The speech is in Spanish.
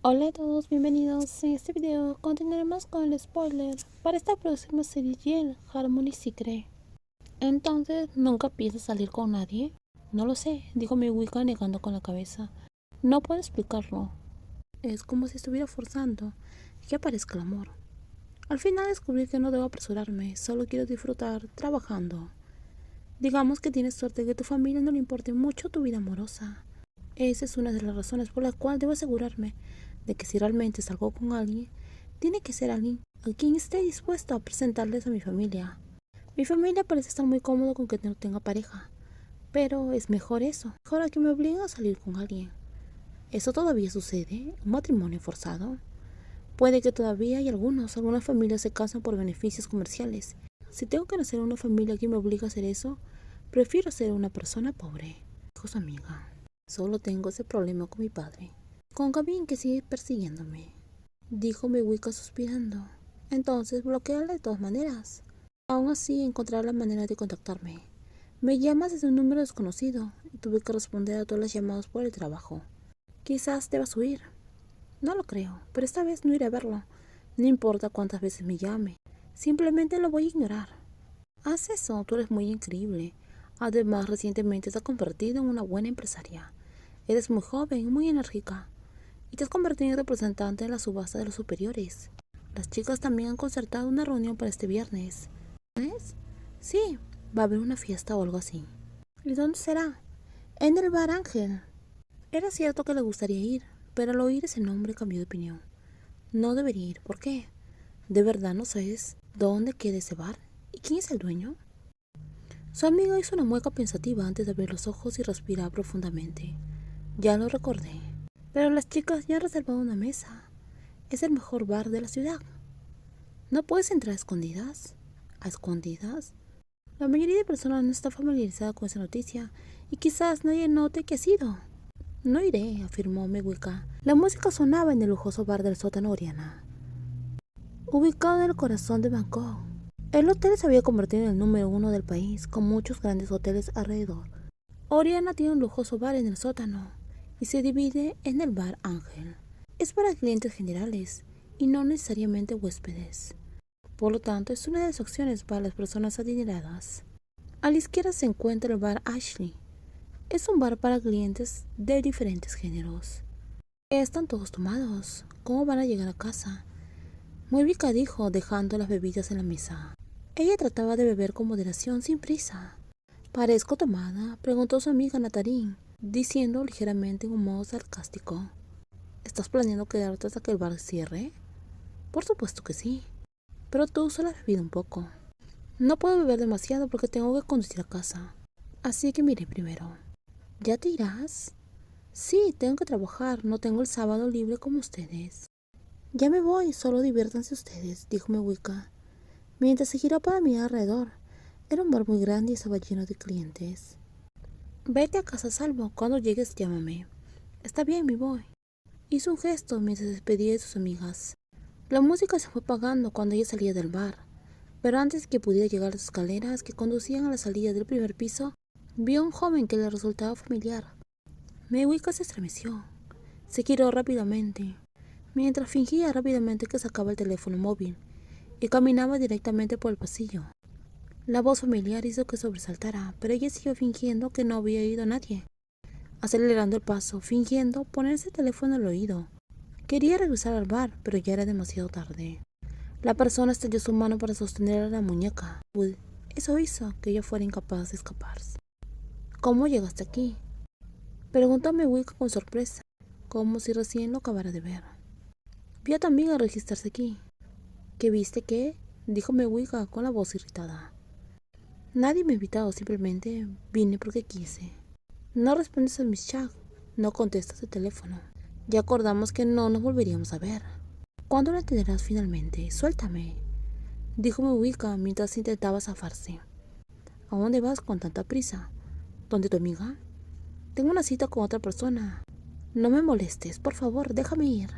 Hola a todos, bienvenidos. En este video continuaremos con el spoiler para esta próxima serie Yell, Harmony Secret. Entonces, ¿nunca piensas salir con nadie? No lo sé, dijo mi Wicca negando con la cabeza. No puedo explicarlo. Es como si estuviera forzando que aparezca el amor. Al final descubrí que no debo apresurarme, solo quiero disfrutar trabajando. Digamos que tienes suerte de que tu familia no le importe mucho tu vida amorosa. Esa es una de las razones por la cual debo asegurarme de que si realmente salgo con alguien, tiene que ser alguien a quien esté dispuesto a presentarles a mi familia. Mi familia parece estar muy cómodo con que no tenga pareja, pero es mejor eso, mejor a que me obliguen a salir con alguien. ¿Eso todavía sucede? ¿Un matrimonio forzado? Puede que todavía hay algunas familias se casan por beneficios comerciales. Si tengo que nacer en una familia que me obliga a hacer eso, prefiero ser una persona pobre, dijo su amiga. Solo tengo ese problema con mi padre, con Gavin que sigue persiguiéndome, dijo mi Wicca suspirando. Entonces bloqueala de todas maneras. Aún así encontrará la manera de contactarme. Me llamas desde un número desconocido y tuve que responder a todas las llamadas por el trabajo. Quizás debas huir. No lo creo, pero esta vez no iré a verlo. No importa cuántas veces me llame, simplemente lo voy a ignorar. Haz eso, tú eres muy increíble. Además, recientemente te has convertido en una buena empresaria. Eres muy joven, muy enérgica, y te has convertido en representante de la subasta de los superiores. Las chicas también han concertado una reunión para este viernes. ¿Viernes? Sí, va a haber una fiesta o algo así. ¿Y dónde será? En el Bar Ángel. Era cierto que le gustaría ir, pero al oír ese nombre cambió de opinión. No debería ir, ¿por qué? ¿De verdad no sabes dónde queda ese bar? ¿Y quién es el dueño? Su amiga hizo una mueca pensativa antes de abrir los ojos y respirar profundamente. Ya lo recordé. Pero las chicas ya han reservado una mesa. Es el mejor bar de la ciudad. ¿No puedes entrar a escondidas? ¿A escondidas? La mayoría de personas no está familiarizada con esa noticia y quizás nadie note que ha sido. No iré, afirmó Meguica. La música sonaba en el lujoso bar del sótano Oriana, ubicado en el corazón de Bangkok. El hotel se había convertido en el número 1 del país, con muchos grandes hoteles alrededor. Oriana tiene un lujoso bar en el sótano y se divide en el Bar Ángel. Es para clientes generales y no necesariamente huéspedes. Por lo tanto, es una de las opciones para las personas adineradas. A la izquierda se encuentra el Bar Ashley. Es un bar para clientes de diferentes géneros. Están todos tomados. ¿Cómo van a llegar a casa? Muebica dijo, dejando las bebidas en la mesa. Ella trataba de beber con moderación, sin prisa. ¿Parezco tomada?, preguntó su amiga Natarín, diciendo ligeramente en un modo sarcástico. ¿Estás planeando quedarte hasta que el bar cierre? Por supuesto que sí, pero tú solo has bebido un poco. No puedo beber demasiado porque tengo que conducir a casa, así que miré primero. ¿Ya te irás? Sí, tengo que trabajar, no tengo el sábado libre como ustedes. Ya me voy, solo diviértanse ustedes, dijo Mewica, mientras se giró para mirar alrededor. Era un bar muy grande y estaba lleno de clientes. Vete a casa a salvo, cuando llegues llámame. Está bien, me voy. Hizo un gesto mientras se despedía de sus amigas. La música se fue apagando cuando ella salía del bar, pero antes de que pudiera llegar a las escaleras que conducían a la salida del primer piso, vio a un joven que le resultaba familiar. Mewica se estremeció. Se giró rápidamente, mientras fingía rápidamente que sacaba el teléfono móvil y caminaba directamente por el pasillo. La voz familiar hizo que sobresaltara, pero ella siguió fingiendo que no había oído a nadie, acelerando el paso, fingiendo ponerse el teléfono al oído. Quería regresar al bar, pero ya era demasiado tarde. La persona extendió su mano para sostener a la muñeca. Eso hizo que ella fuera incapaz de escaparse. ¿Cómo llegaste aquí?, preguntó Mewica con sorpresa, como si recién lo acabara de ver. Vio también a registrarse aquí. ¿Qué viste qué?, dijo Mewica con la voz irritada. Nadie me ha invitado, simplemente vine porque quise. No respondes a mis chats, no contestas el teléfono. Ya acordamos que no nos volveríamos a ver. ¿Cuándo lo entenderás finalmente? Suéltame, dijo Mewica mientras intentaba zafarse. ¿A dónde vas con tanta prisa? ¿Dónde tu amiga? Tengo una cita con otra persona. No me molestes, por favor, déjame ir.